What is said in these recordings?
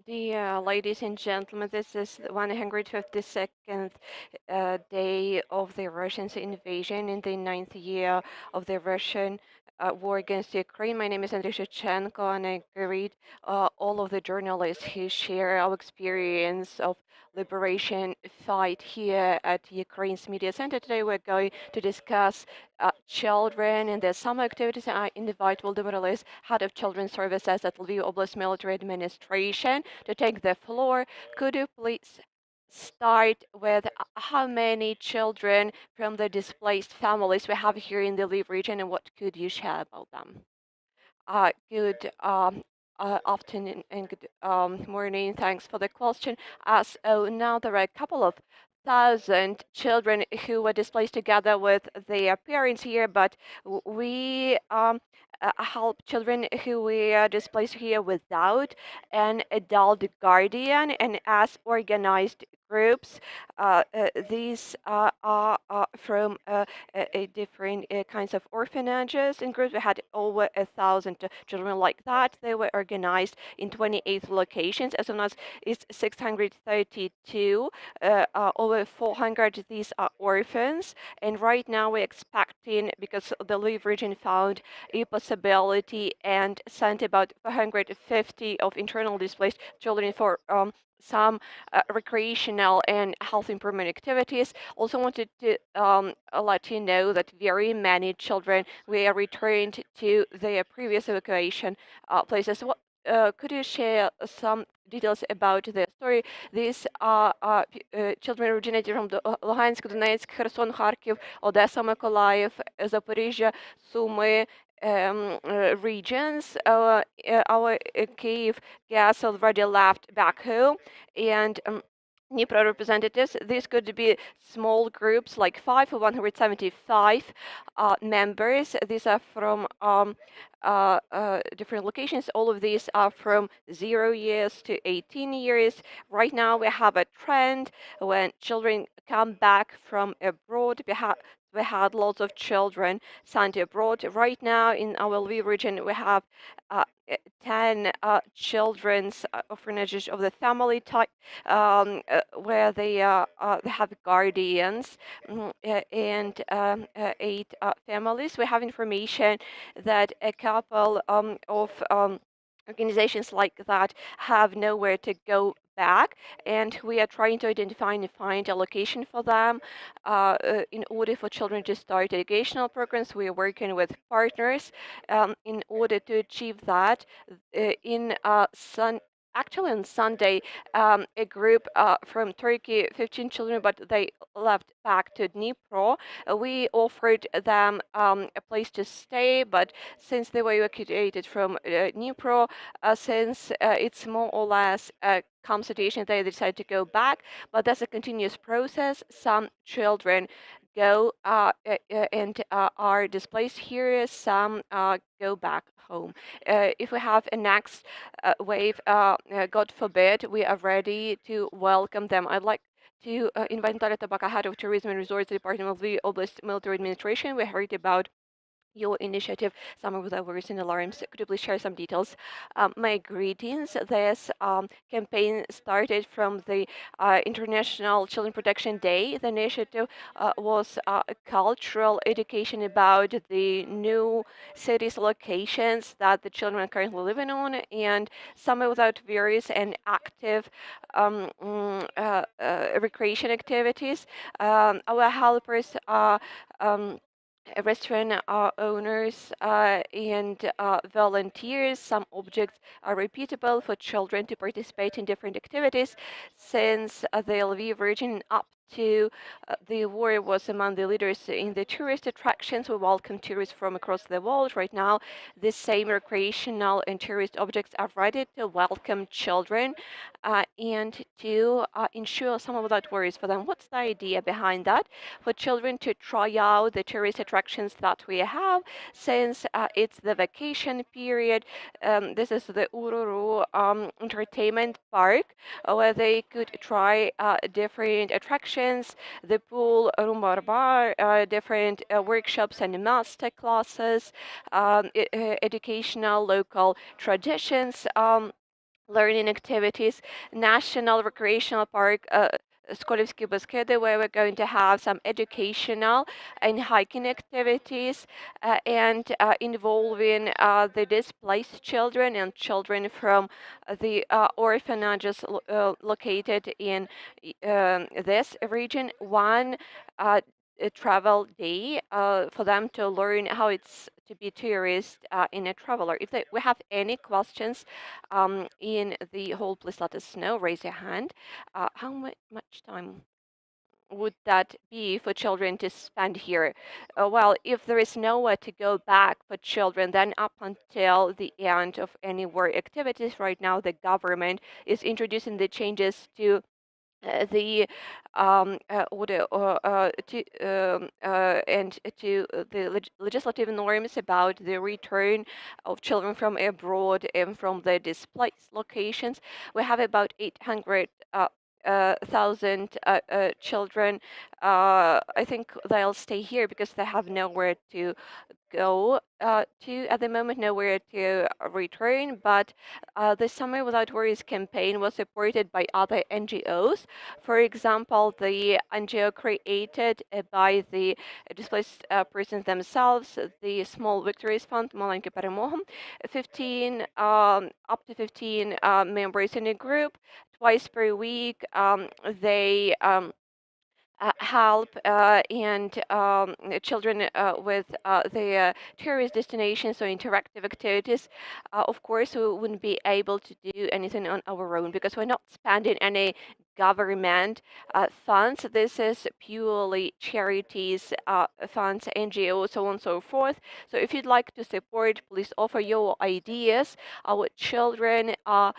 Dear ladies and gentlemen, this is the 152nd day of the Russian invasion in the ninth year of the Russian war against Ukraine. My name is Andriy Shevchenko, and I greet all of the journalists who share our experience of liberation fight here at Ukraine's Media Center. Today we're going to discuss children and their summer activities. I invite Volodymyr Lys, head of children's services at Lviv Oblast Military Administration, to take the floor. Could you please start with how many children from the displaced families we have here in the Lviv region, and what could you share about them? Good afternoon and good morning. Thanks for the question. As now there are a couple of thousand children who were displaced together with their parents here, but we help children who were displaced here without an adult guardian, and as organized groups. These are from different kinds of orphanages and groups. We had over 1,000 children like that. They were organized in 28 locations. As of now, it's 632. Over 400 these are orphans. And right now we're expecting, because the Lviv region found a possibility and sent about 450 of internal displaced children for some recreational and health improvement activities. Also wanted to let you know that very many children were returned to their previous evacuation places. What could you share some details about the story? These are children originated from the Luhansk, Donetsk, Kherson, Kharkiv, Odessa, Mykolaiv, Zaporizhia, Sumy, regions. Our Kiev gas already left back home, and Dnipro representatives. These could be small groups, like 5 or 175 members. These are from different locations. All of these are from 0 years to 18 years. Right now, we have a trend when children come back from abroad. We had lots of children sent abroad. Right now, in our Lviv region, we have 10 children's orphanages of the family type, where they have guardians, and 8 families. We have information that a couple of organizations like that have nowhere to go back, and we are trying to identify and find a location for them in order for children to start educational programs. We are working with partners in order to achieve that. Actually, on Sunday, a group from Turkey, 15 children, but they left back to Dnipro. We offered them a place to stay, but since they were evacuated from Dnipro, since it's more or less a calm situation, they decided to go back. But that's a continuous process. Some children go and are displaced here. Some go back home. If we have a next wave, God forbid, we are ready to welcome them. I'd like to invite Natalya Tabaka, head of tourism and resorts department of the Oblast Military Administration. We heard about your initiative, Summer Without Worries and Alarms. Could you please share some details? My greetings. This campaign started from the International Children Protection Day. The initiative was a cultural education about the new cities, locations that the children are currently living on, and Summer Without Worries and active recreation activities. Our helpers are restaurant owners and volunteers. Some objects are repeatable for children to participate in different activities. Since the Lviv region up to the war was among the leaders in the tourist attractions, we welcome tourists from across the world. Right now, the same recreational and tourist objects are ready to welcome children and to ensure some without worries for them. What's the idea behind that? For children to try out the tourist attractions that we have, since it's the vacation period. This is the Ururu Entertainment Park, where they could try different attractions, the pool, Rumbar Bar, different workshops and master classes, educational local traditions. learning activities, National Recreational Park, Skolivsky Beskedy, where we're going to have some educational and hiking activities and involving the displaced children and children from the orphanages located in this region. One a travel day for them to learn how it's to be tourist in a traveler. If we have any questions in the whole, please let us know. Raise your hand. How much time would that be for children to spend here? Well, if there is nowhere to go back for children, then up until the end of any war activities, right now the government is introducing the changes to the order to and to the legislative norms about the return of children from abroad and from the displaced locations. We have about 800 thousand children. I think they'll stay here because they have nowhere to go to at the moment, nowhere to return. But the Summer Without Worries campaign was supported by other NGOs. For example, the NGO created by the displaced persons themselves, the Small Victories Fund, Маленькі Перемоги, 15 up to 15 members in a group. Twice per week, they help and children with the tourist destinations or interactive activities. Of course, we wouldn't be able to do anything on our own because we're not spending any government funds. This is purely charities, funds, NGOs, so on and so forth. So if you'd like to support, please offer your ideas. Our children are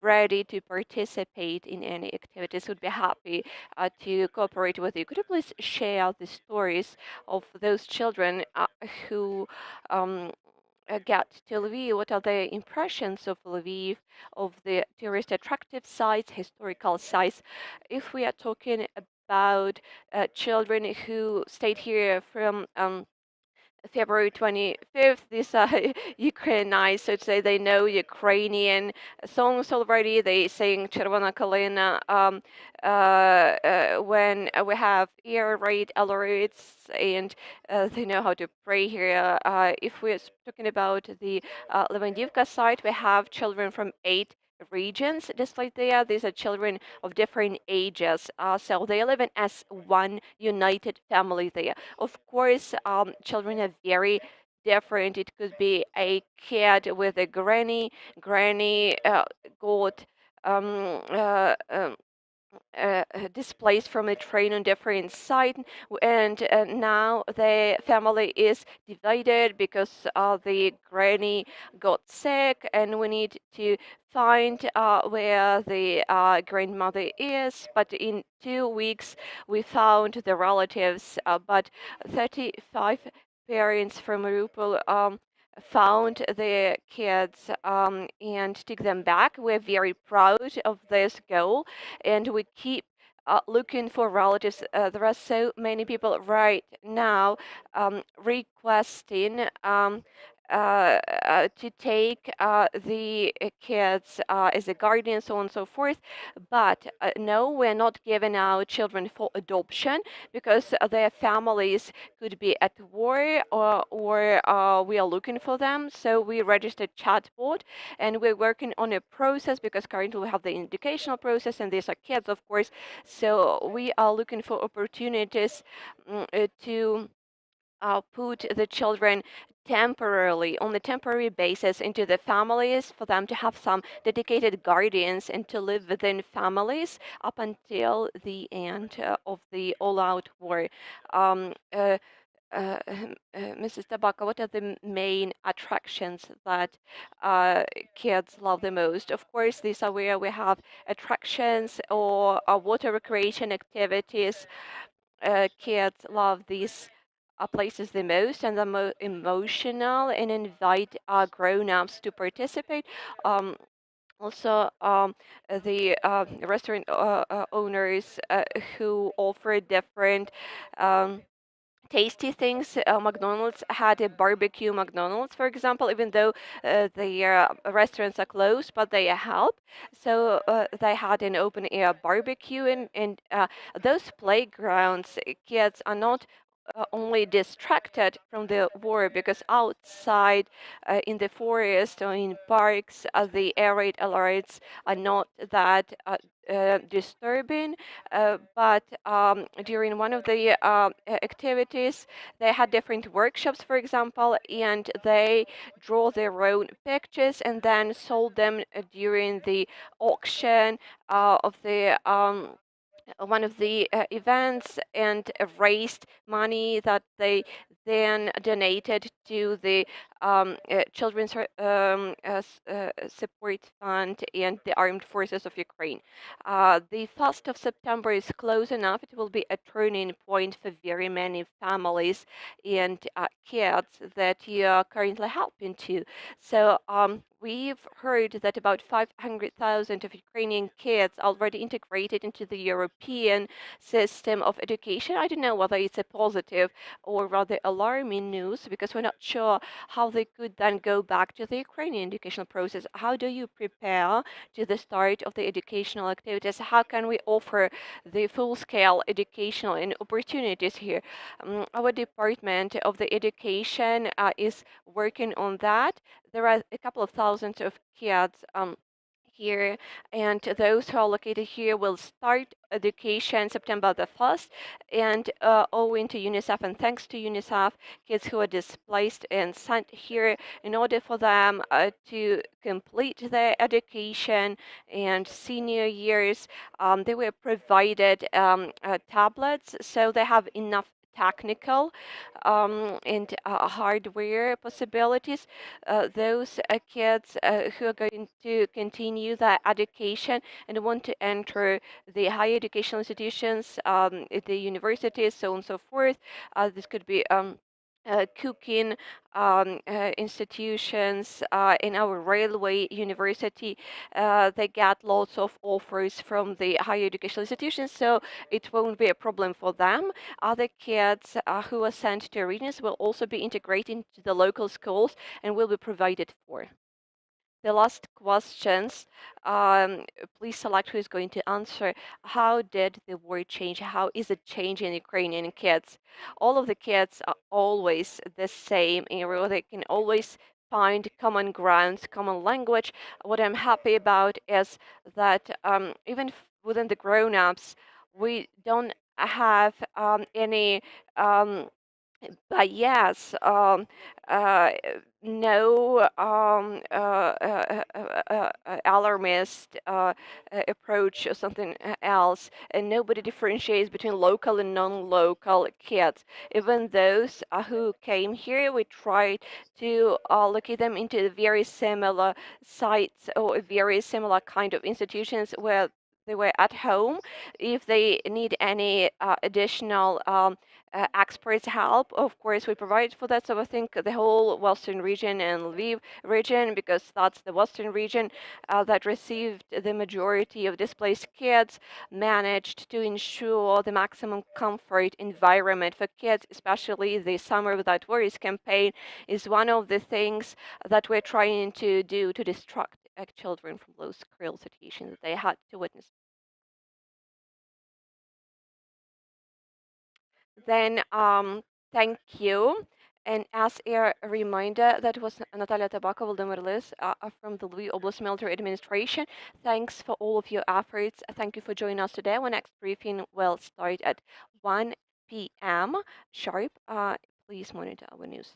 ready to participate in any activities. Would be happy to cooperate with you. Could you please share the stories of those children who get to Lviv? What are their impressions of Lviv, of the tourist attractive sites, historical sites? If we are talking about children who stayed here from February 25th, these are Ukrainians, so to say, they know Ukrainian songs already. They sing Червона Калина when we have air raid alerts, and they know how to pray here. If we're talking about the Levandivka site, we have children from 8 regions displayed there. These are children of different ages, so they live in as one united family there. Of course, children are very different. It could be a kid with a granny. Granny got um, uh, um, displaced from a train on different side, and now the family is divided because the granny got sick, and we need to find where the grandmother is. But in 2 weeks we found the relatives, but 35 parents from Mariupol found their kids and took them back. We're very proud of this goal, and we keep looking for relatives. There are so many people right now requesting to take the kids as a guardian, so on and so forth. But no, we're not giving our children for adoption because their families could be at war, or we are looking for them. So we registered chatbot, and we're working on a process because currently we have the educational process, and these are kids, of course. So we are looking for opportunities to put the children temporarily on a temporary basis into the families for them to have some dedicated guardians and to live within families up until the end of the all-out war. Um, uh, Mrs. Tabaka, what are the main attractions that kids love the most? Of course, these are where we have attractions or water recreation activities. Kids love these places the most and the most emotional, and invite grown-ups to participate. Also, the restaurant owners who offer different tasty things. McDonald's had a barbecue McDonald's, for example, even though the restaurants are closed, but they help. So they had an open air barbecue, and those playgrounds, kids are not only distracted from the war because outside in the forest or in parks, the air raid alerts are not that disturbing. But during one of the activities, they had different workshops, for example, and they draw their own pictures and then sold them during the auction of the one of the events, and raised money that they then donated to the Children's Support Fund and the Armed Forces of Ukraine. The 1st of September is close enough. It will be a turning point for very many families and kids that you are currently helping to. So we've heard that about 500,000 of Ukrainian kids already integrated into the European system of education. I don't know whether it's a positive or rather alarming news, because we're not sure how they could then go back to the Ukrainian educational process. How do you prepare to the start of the educational activities? How can we offer the full-scale educational and opportunities here? Our Department of the Education is working on that. There are a couple of thousands of kids here, and those who are located here will start education September the 1st, and owing to UNICEF and thanks to UNICEF, kids who are displaced and sent here, in order for them to complete their education and senior years, they were provided tablets, so they have enough technical and hardware possibilities. Those kids who are going to continue their education and want to enter the higher educational institutions, the universities, so on and so forth. This could be cooking institutions in our railway university. They get lots of offers from the higher educational institutions, so it won't be a problem for them. Other kids who are sent to regions will also be integrated into the local schools and will be provided for. The last questions, please select who is going to answer. How did the war change? How is it changing Ukrainian kids? All of the kids are always the same area. They can always find common grounds, common language. What I'm happy about is that even within the grown-ups, we don't have any but yes, uh, no alarmist approach or something else, and nobody differentiates between local and non-local kids. Even those who came here, we tried to locate them into very similar sites or very similar kind of institutions where they were at home. If they need any additional experts help, of course we provide for that. So I think the whole western region and Lviv region, because that's the western region that received the majority of displaced kids, managed to ensure the maximum comfort environment for kids. Especially the Summer Without Worries campaign is one of the things that we're trying to do to distract children from those cruel situations that they had to witness. Then thank you. And as a reminder, that was Natalya Tabaka, Volodymyr Lys from the Lviv Oblast Military Administration. Thanks for all of your efforts. Thank you for joining us today. Our next briefing will start at 1 p.m. sharp. Please monitor our news.